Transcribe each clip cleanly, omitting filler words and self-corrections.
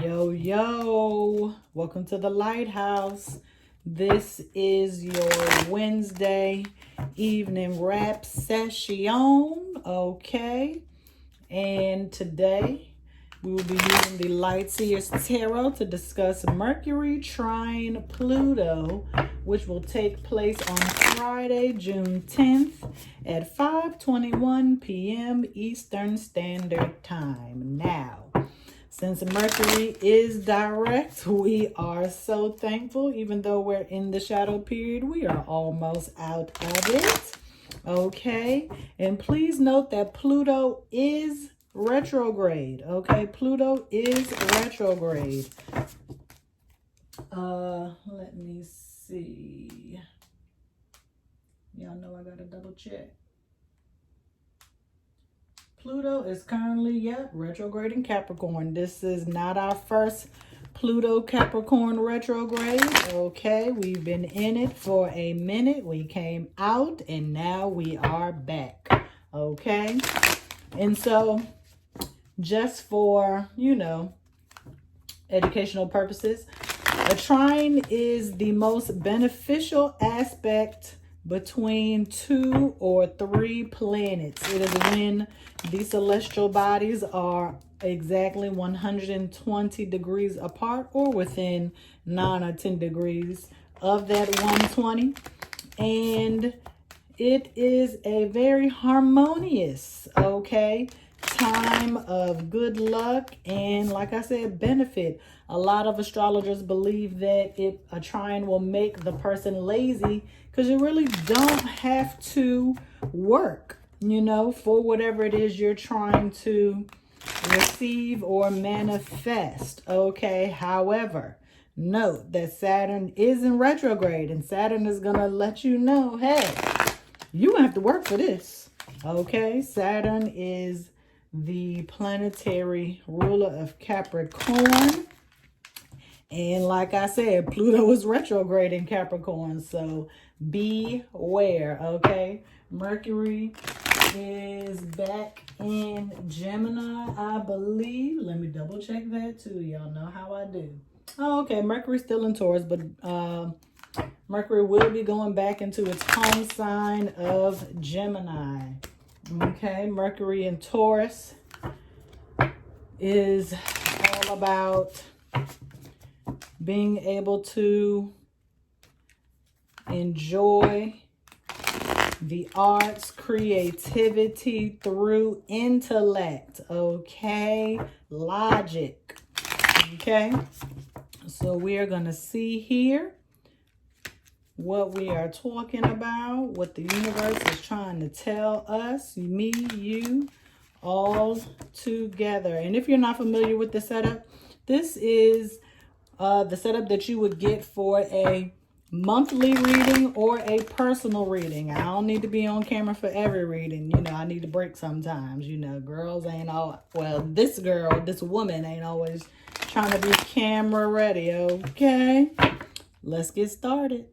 Yo, yo, welcome to the Lighthouse. This is your Wednesday evening rap session, okay? And today we will be using the Lightseers Tarot to discuss Mercury Trine Pluto, which will take place on Friday, June 10th at 5:21 p.m. Eastern Standard Time. Now, since Mercury is direct, we are so thankful. Even though we're in the shadow period, we are almost out of it. Okay. And please note that Pluto is retrograde. Okay. Pluto is retrograde. Let me see. Y'all know I gotta double check. Pluto is currently, retrograde in Capricorn. This is not our first Pluto Capricorn retrograde. Okay, we've been in it for a minute. We came out and now we are back. Okay, and so just for, educational purposes, a trine is the most beneficial aspect between 2 or 3 planets. It is when these celestial bodies are exactly 120 degrees apart or within 9 or 10 degrees of that 120. And it is a very harmonious, time of good luck and, like I said, benefit. A lot of astrologers believe that a trine will make the person lazy because you really don't have to work, for whatever it is you're trying to receive or manifest. Okay. However, note that Saturn is in retrograde and Saturn is going to let you know, hey, you have to work for this. Okay. Saturn is the planetary ruler of Capricorn. And like I said, Pluto is retrograde in Capricorn. So beware, okay? Mercury is back in Gemini, I believe. Let me double check that too. Y'all know how I do. Oh, okay. Mercury's still in Taurus, but Mercury will be going back into its home sign of Gemini. Okay, Mercury in Taurus is all about being able to enjoy the arts, creativity through intellect, okay? Logic, okay? So we are going to see here what we are talking about, what the universe is trying to tell us, me, you, all together. And if you're not familiar with the setup, this is the setup that you would get for a monthly reading or a personal reading. I don't need to be on camera for every reading. I need to break sometimes. Girls ain't all, well, this woman ain't always trying to be camera ready, okay? Let's get started.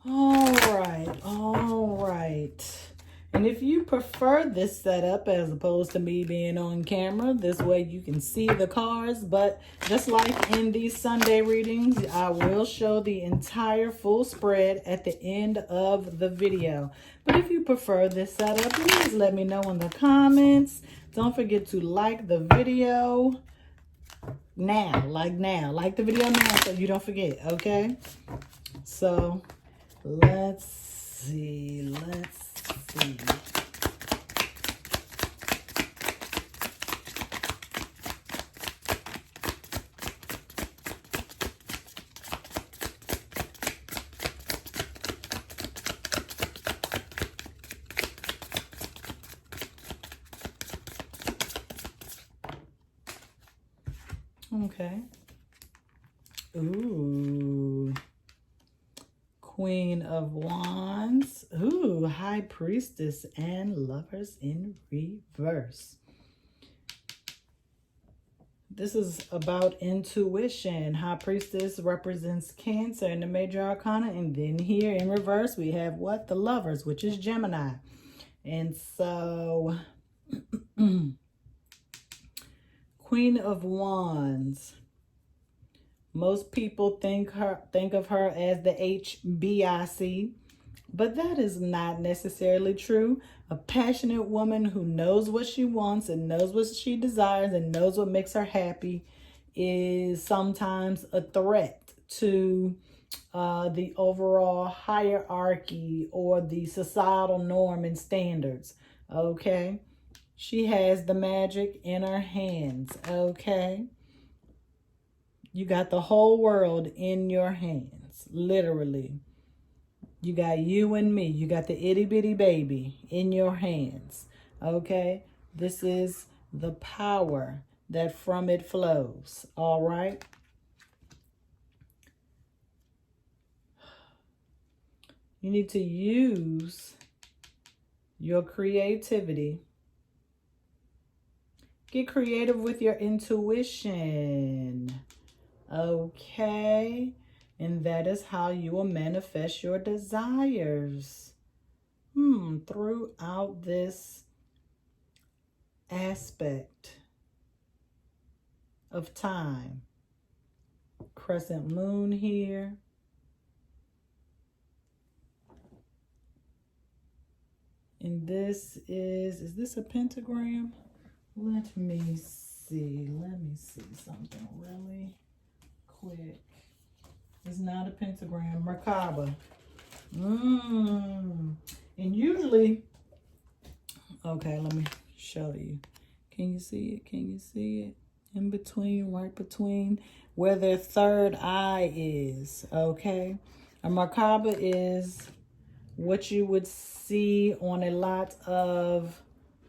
All right. And if you prefer this setup as opposed to me being on camera, this way you can see the cards. But just like in these Sunday readings, I will show the entire full spread at the end of the video. But if you prefer this setup, please let me know in the comments. Don't forget to like the video now. Like the video now so you don't forget, okay? So let's see. Okay. Ooh. Queen of Wands. Ooh, High Priestess and Lovers in reverse. This is about intuition. High Priestess represents Cancer in the major arcana. And then here in reverse, we have what? The Lovers, which is Gemini. And so Queen of Wands. Most people think of her as the HBIC, but that is not necessarily true. A passionate woman who knows what she wants and knows what she desires and knows what makes her happy is sometimes a threat to the overall hierarchy or the societal norm and standards. Okay? She has the magic in her hands. Okay? You got the whole world in your hands, literally. You got you and me. You got the itty bitty baby in your hands. Okay? This is the power that from it flows. All right? You need to use your creativity. Get creative with your intuition. Okay? And that is how you will manifest your desires. Throughout this aspect of time. Crescent moon here. And this is this a pentagram? Let me see something really quick. It's not a pentagram, Merkaba. And usually, okay, let me show you. Can you see it? Can you see it? In between, right between where their third eye is, okay? A Merkaba is what you would see on a lot of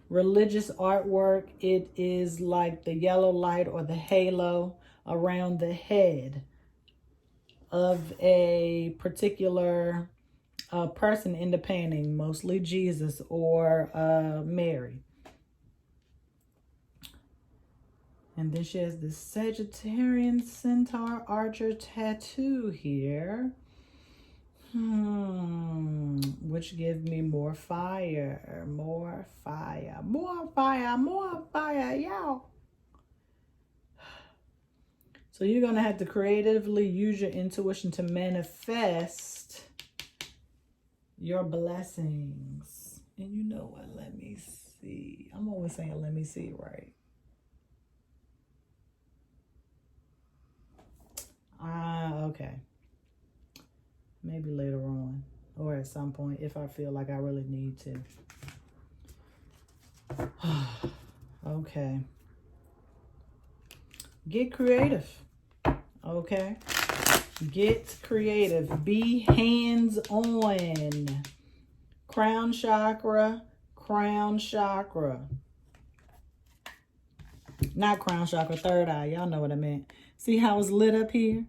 religious artwork. It is like the yellow light or the halo around the head of a particular person in the painting, mostly Jesus or Mary. And then she has this Sagittarian Centaur Archer tattoo here. Which gives me more fire, more fire, more fire, more fire, y'all. So you're going to have to creatively use your intuition to manifest your blessings. And you know what? Let me see. I'm always saying, let me see, right? Okay. Maybe later on or at some point if I feel like I really need to. Okay. Get creative. Okay. Get creative. Be hands-on. Crown chakra. Crown chakra. Not crown chakra, third eye. Y'all know what I meant. See how it's lit up here?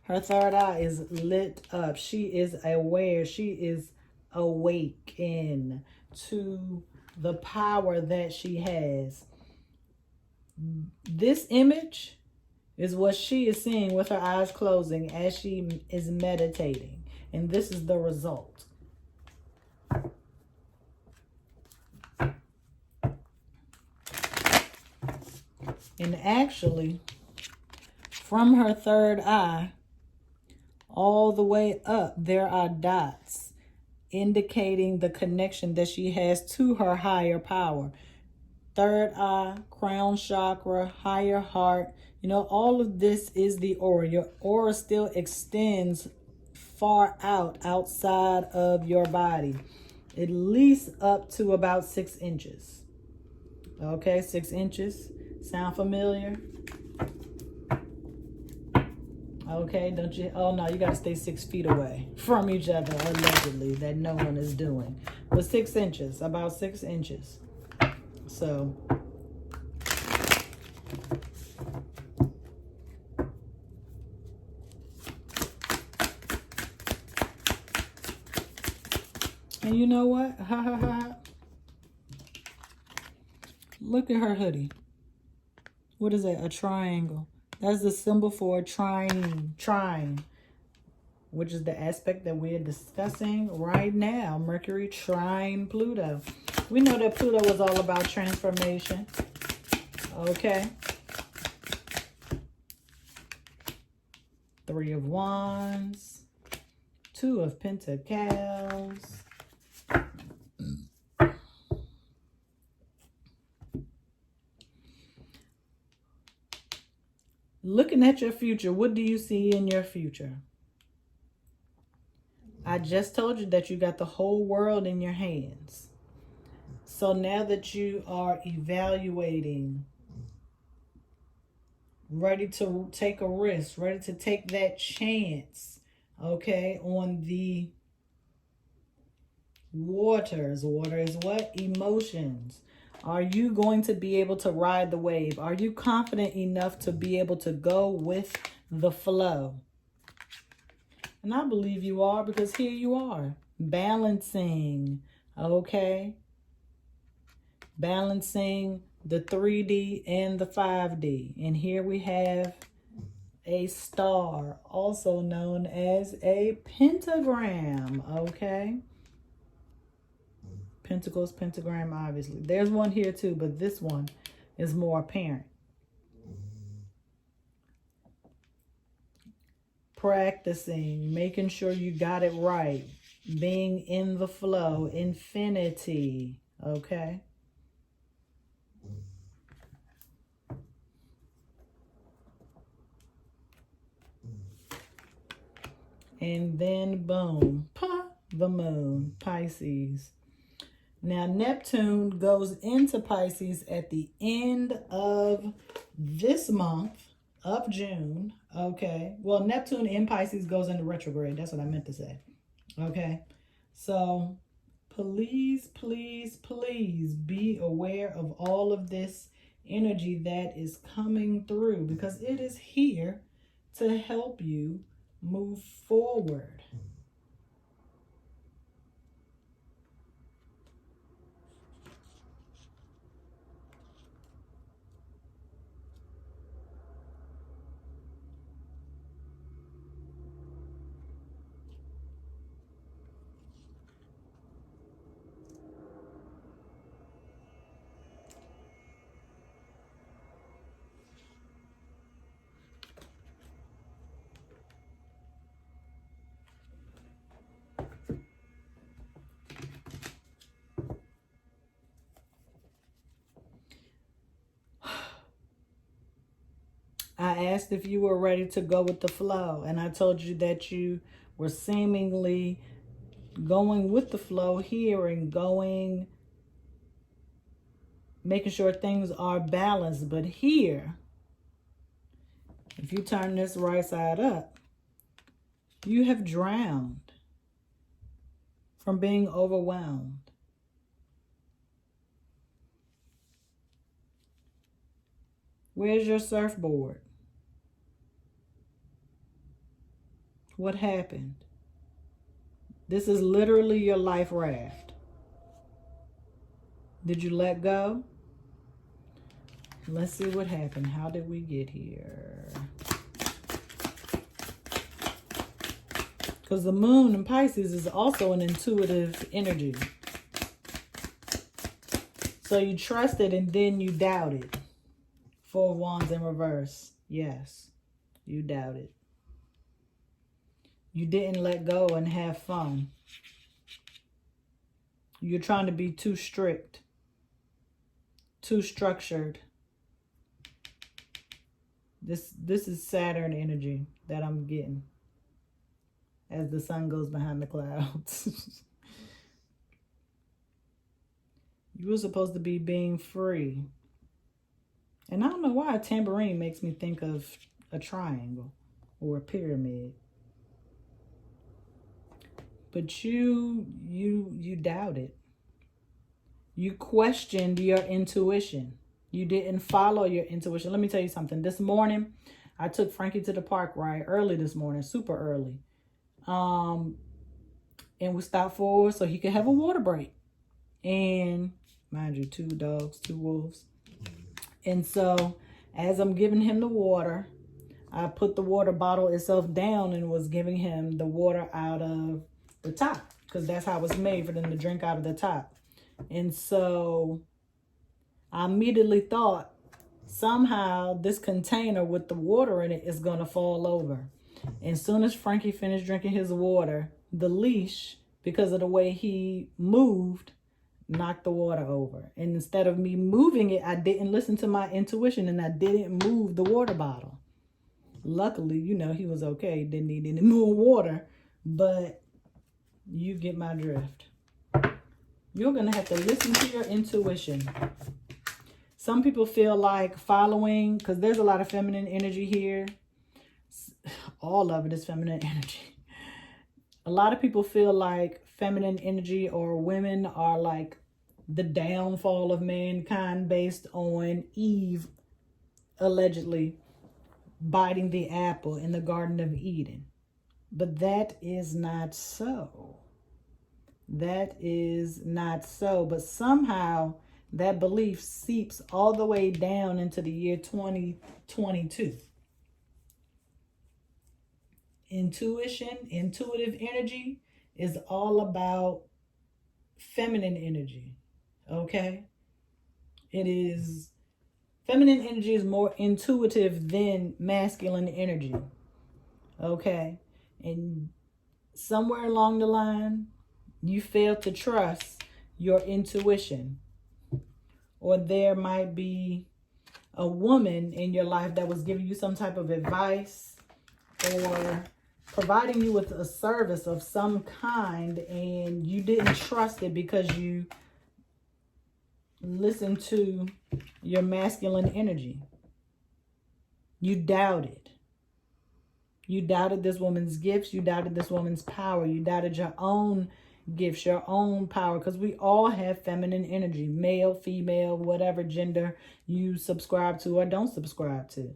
Her third eye is lit up. She is aware. She is awakened to the power that she has. This image is what she is seeing with her eyes closing as she is meditating. And this is the result. And actually, from her third eye, all the way up, there are dots indicating the connection that she has to her higher power. Third eye, crown chakra, higher heart. You know, all of this is the aura. Your aura still extends far out, outside of your body. At least up to about 6 inches. Okay, 6 inches. Sound familiar? Okay, don't you? Oh, no, you got to stay 6 feet away from each other, allegedly, that no one is doing. But 6 inches, about 6 inches. So, and you know what? Ha ha ha. Look at her hoodie. What is that? A triangle. That's the symbol for trine, which is the aspect that we're discussing right now. Mercury Trine Pluto. We know that Pluto was all about transformation. Okay. Three of Wands, Two of Pentacles, looking at your future, what do you see in your future? I just told you that you got the whole world in your hands. So now that you are evaluating, ready to take a risk, ready to take that chance, okay, on the waters. Water is what? Emotions. Are you going to be able to ride the wave? Are you confident enough to be able to go with the flow? And I believe you are, because here you are, balancing, okay? Balancing the 3D and the 5D. And here we have a star, also known as a pentagram, okay? Pentacles, pentagram, obviously. There's one here too, but this one is more apparent. Practicing, making sure you got it right, being in the flow, infinity, okay? And then boom, the moon, Pisces. Now Neptune goes into Pisces at the end of this month of June, okay? Well, Neptune in Pisces goes into retrograde. That's what I meant to say, okay? So please, please, please be aware of all of this energy that is coming through, because it is here to help you move forward. I asked if you were ready to go with the flow, and I told you that you were seemingly going with the flow here and going, making sure things are balanced. But here, if you turn this right side up, you have drowned from being overwhelmed. Where's your surfboard? What happened? This is literally your life raft. Did you let go? Let's see what happened. How did we get here? Because the moon in Pisces is also an intuitive energy. So you trusted and then you doubted. Four of Wands in reverse. Yes, you doubted. You didn't let go and have fun. You're trying to be too strict, too structured. This is Saturn energy that I'm getting as the sun goes behind the clouds. You were supposed to be being free. And I don't know why a tambourine makes me think of a triangle or a pyramid. But you doubted. You questioned your intuition. You didn't follow your intuition. Let me tell you something. This morning, I took Frankie to the park, right? Early this morning, super early. And we stopped for so he could have a water break. And mind you, 2 dogs, 2 wolves. And so as I'm giving him the water, I put the water bottle itself down and was giving him the water out of the top, because that's how it's made, for them to drink out of the top. And so I immediately thought somehow this container with the water in it is going to fall over. And soon as Frankie finished drinking his water, the leash, because of the way he moved, knocked the water over. And instead of me moving it, I didn't listen to my intuition and I didn't move the water bottle. Luckily, you know, he was okay. Didn't need any more water. But you get my drift. You're going to have to listen to your intuition. Some people feel like following, because there's a lot of feminine energy here. All of it is feminine energy. A lot of people feel like feminine energy or women are like the downfall of mankind based on Eve allegedly biting the apple in the Garden of Eden. But that is not so. That is not so. But somehow that belief seeps all the way down into the year 2022. Intuition, intuitive energy is all about feminine energy. Okay? It is, feminine energy is more intuitive than masculine energy. Okay? And somewhere along the line, you fail to trust your intuition. Or there might be a woman in your life that was giving you some type of advice or providing you with a service of some kind, and you didn't trust it because you listened to your masculine energy. You doubted. You doubted this woman's gifts. You doubted this woman's power. You doubted your own gifts, your own power, because we all have feminine energy, male, female, whatever gender you subscribe to or don't subscribe to.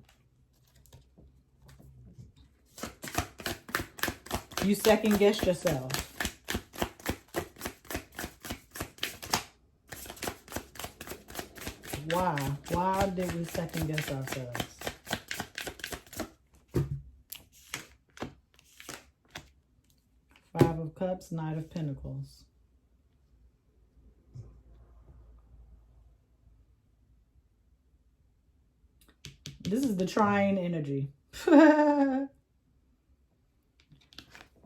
You second guessed yourself. Why? Why did we second guess ourselves? Five of Cups, Knight of Pentacles. This is the trine energy.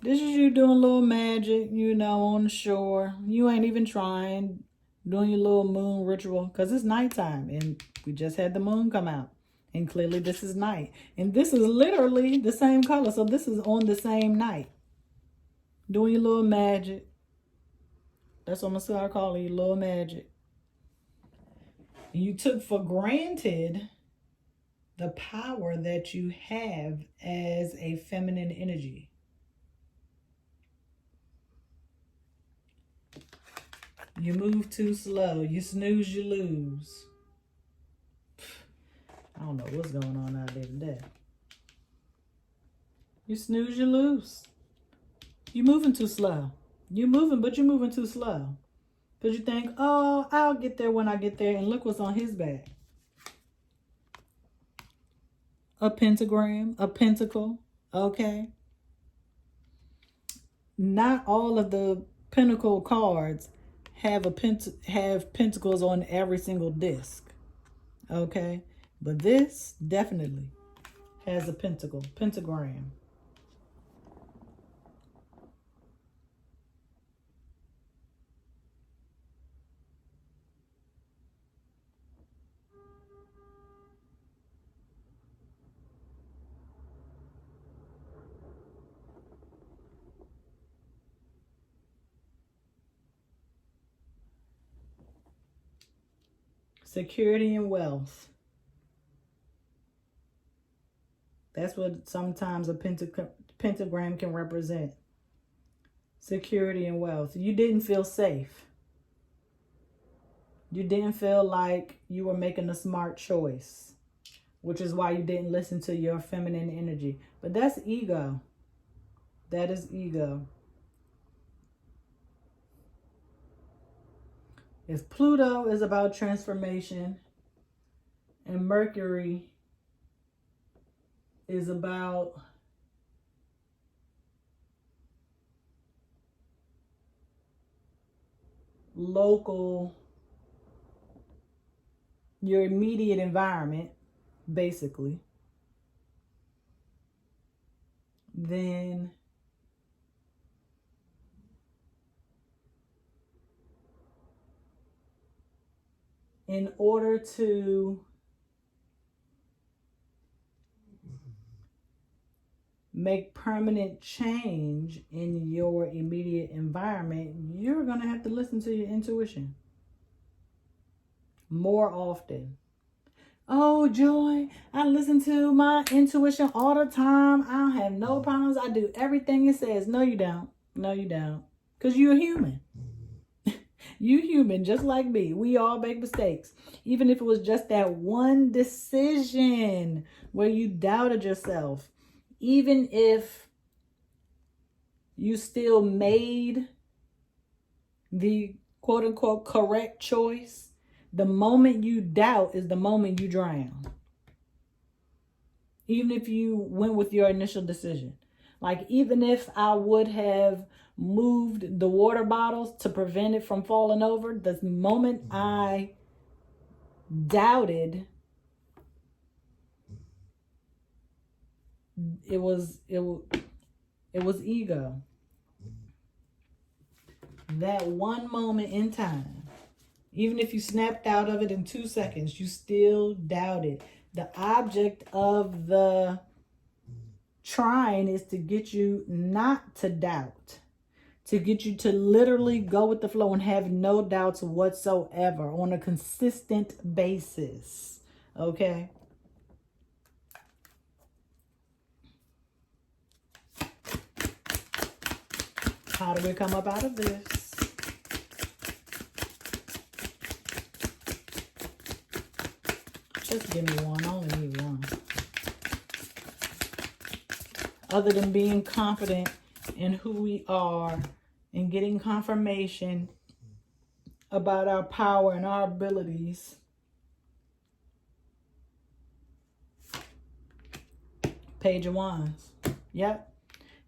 This is you doing a little magic, you know, on the shore. You ain't even trying, doing your little moon ritual, because it's nighttime and we just had the moon come out. And clearly this is night. And this is literally the same color. So this is on the same night. Doing your little magic. That's what I'm going to start calling you, little magic. You took for granted the power that you have as a feminine energy. You move too slow. You snooze, you lose. I don't know what's going on out there today. You snooze, you lose. You're moving too slow. You're moving, but you're moving too slow. Because you think, oh, I'll get there when I get there. And look what's on his back. A pentagram, a pentacle, okay? Not all of the pentacle cards have have pentacles on every single disc, okay? But this definitely has a pentagram. Security and wealth. That's what sometimes a pentagram can represent. Security and wealth. You didn't feel safe. You didn't feel like you were making a smart choice, which is why you didn't listen to your feminine energy. But that's ego. That is ego. If Pluto is about transformation and Mercury is about local, your immediate environment, basically. then in order to make permanent change in your immediate environment, you're going to have to listen to your intuition more often. Oh, Joy, I listen to my intuition all the time. I don't have no problems. I do everything it says. No, you don't. No, you don't. Because you're human. You human, just like me. We all make mistakes. Even if it was just that one decision where you doubted yourself. Even if you still made the quote unquote correct choice, the moment you doubt is the moment you drown. Even if you went with your initial decision. Like, even if I would have moved the water bottles to prevent it from falling over, the moment I doubted, it was ego. That one moment in time, even if you snapped out of it in 2 seconds, you still doubted. The object of the trine is to get you not to doubt, to get you to literally go with the flow and have no doubts whatsoever on a consistent basis. Okay? How do we come up out of this? Just give me one. I only need one. Other than being confident in who we are and getting confirmation about our power and our abilities. Page of Wands. Yep.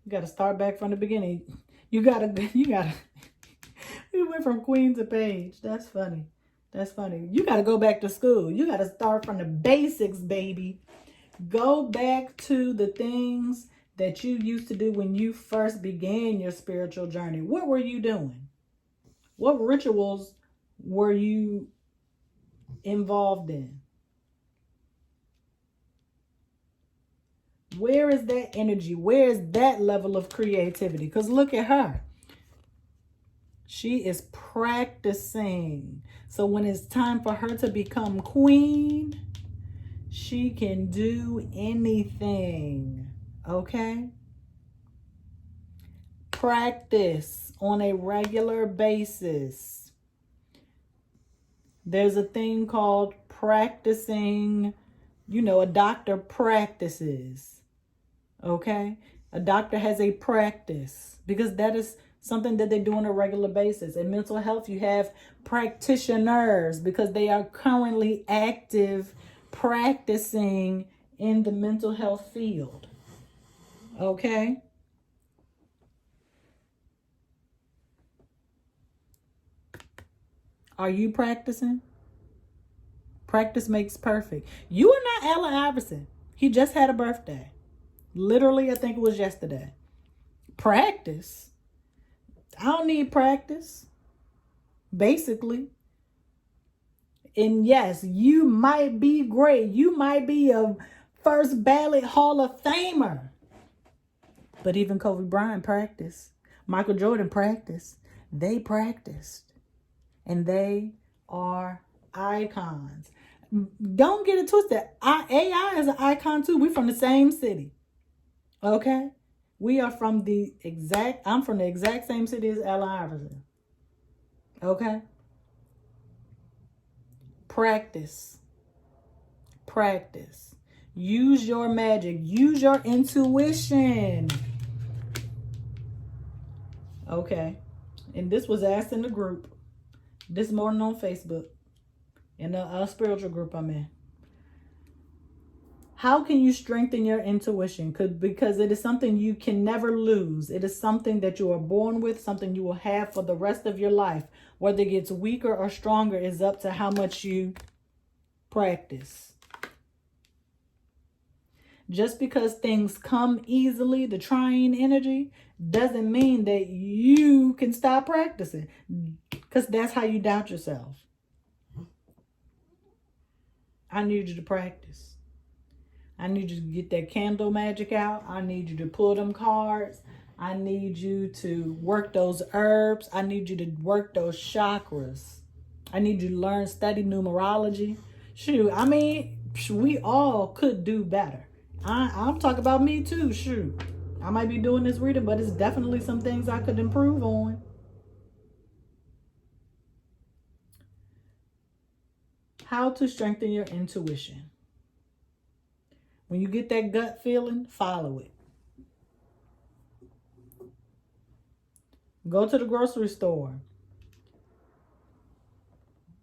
You got to start back from the beginning. You got to. We went from queen to page. That's funny. That's funny. You got to go back to school. You got to start from the basics, baby. Go back to the things that you used to do when you first began your spiritual journey. What were you doing? What rituals were you involved in? Where is that energy? Where is that level of creativity? Because look at her. She is practicing. So when it's time for her to become queen, she can do anything. Okay? Practice on a regular basis. There's a thing called practicing. You know, a doctor practices. Okay? A doctor has a practice because that is something that they do on a regular basis. In mental health, you have practitioners because they are currently active practicing in the mental health field. Okay? Are you practicing? Practice makes perfect. You are not Allen Iverson. He just had a birthday. Literally, I think it was yesterday. Practice? I don't need practice. Basically. And yes, you might be great. You might be a first ballot Hall of Famer. But even Kobe Bryant practiced. Michael Jordan practiced. They practiced. And they are icons. Don't get it twisted. AI is an icon too. We're from the same city. Okay? We are from I'm from the exact same city as Allen Iverson. Okay? Practice. Practice. Use your magic. Use your intuition. Okay. And this was asked in the group this morning on Facebook. In a spiritual group I'm in. How can you strengthen your intuition? Because it is something you can never lose. It is something that you are born with, something you will have for the rest of your life. Whether it gets weaker or stronger is up to how much you practice. Just because things come easily, the trine energy, doesn't mean that you can stop practicing. Because that's how you doubt yourself. I need you to practice. I need you to get that candle magic out. I need you to pull them cards. I need you to work those herbs. I need you to work those chakras. I need you to learn, study numerology. Shoot, I mean, we all could do better. I'm talking about me too. Shoot, I might be doing this reading, but it's definitely some things I could improve on. How to strengthen your intuition. When you get that gut feeling, follow it. Go to the grocery store.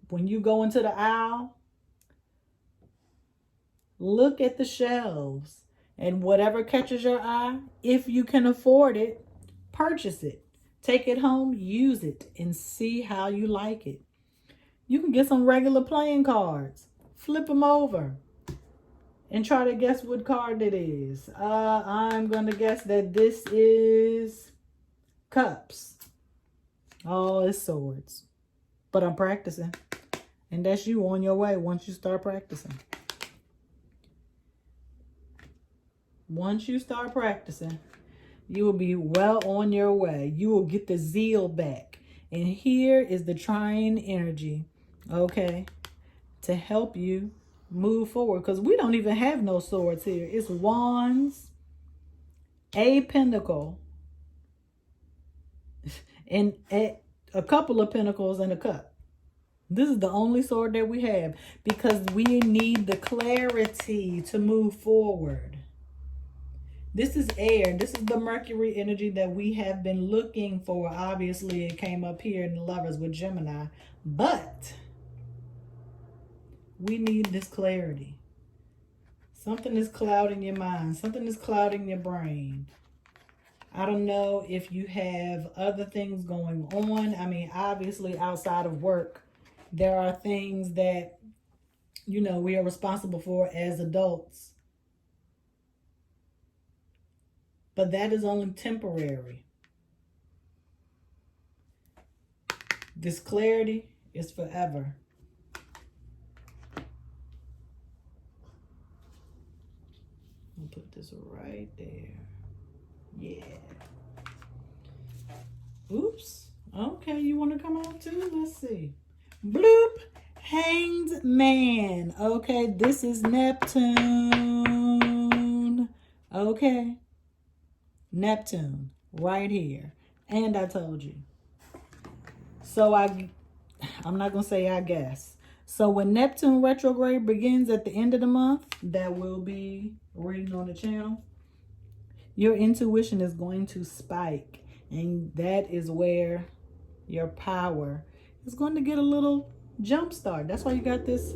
When you go into the aisle, look at the shelves, and whatever catches your eye, if you can afford it, purchase it. Take it home, use it, and see how you like it. You can get some regular playing cards, flip them over, and try to guess what card it is. I'm going to guess that this is cups. Oh, it's swords. But I'm practicing. And that's you on your way once you start practicing. Once you start practicing, you will be well on your way. You will get the zeal back. And here is the trine energy, okay, to help you move forward. Because we don't even have no swords here. It's wands, a pentacle, and a couple of pentacles and a cup. This is the only sword that we have because we need the clarity to move forward. This is air. This is the Mercury energy that we have been looking for. Obviously, it came up here in the Lovers with Gemini. But we need this clarity. Something is clouding your mind. Something is clouding your brain. I don't know if you have other things going on. I mean, obviously, outside of work, there are things that, you know, we are responsible for as adults. But that is only temporary. This clarity is forever. I'll put this right there. Yeah. Oops. Okay, you want to come out too? Let's see. Bloop. Hanged Man. Okay, this is Neptune. Okay. Neptune. Right here. And I told you. So I'm not going to say I guess. So when Neptune retrograde begins at the end of the month, that will be reading on the channel, your intuition is going to spike. And that is where your power is going to get a little jump start. That's why you got this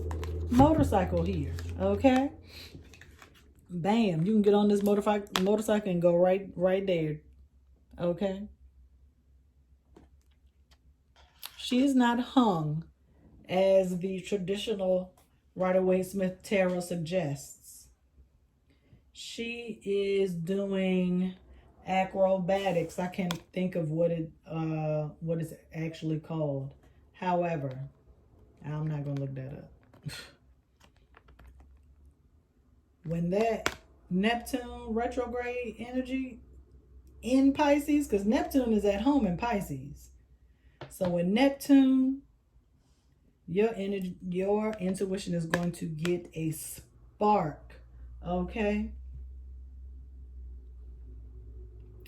motorcycle here. Okay? Bam. You can get on this motorcycle and go right there. Okay? She is not hung as the traditional Rider-Waite-Smith tarot suggests. She is doing acrobatics. I can't think of what it's actually called. However, I'm not gonna look that up. When that Neptune retrograde energy in Pisces, because Neptune is at home in Pisces. So when Neptune, your intuition is going to get a spark. Okay?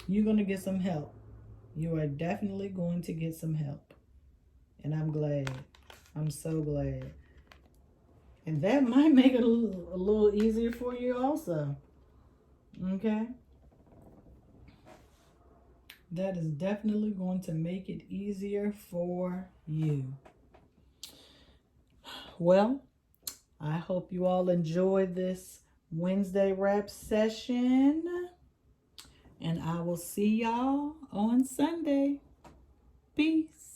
You're going to get some help. You are definitely going to get some help. And I'm glad. I'm so glad. And that might make it a little easier for you also. Okay? That is definitely going to make it easier for you. Well, I hope you all enjoyed this Wednesday wrap session. And I will see y'all on Sunday. Peace.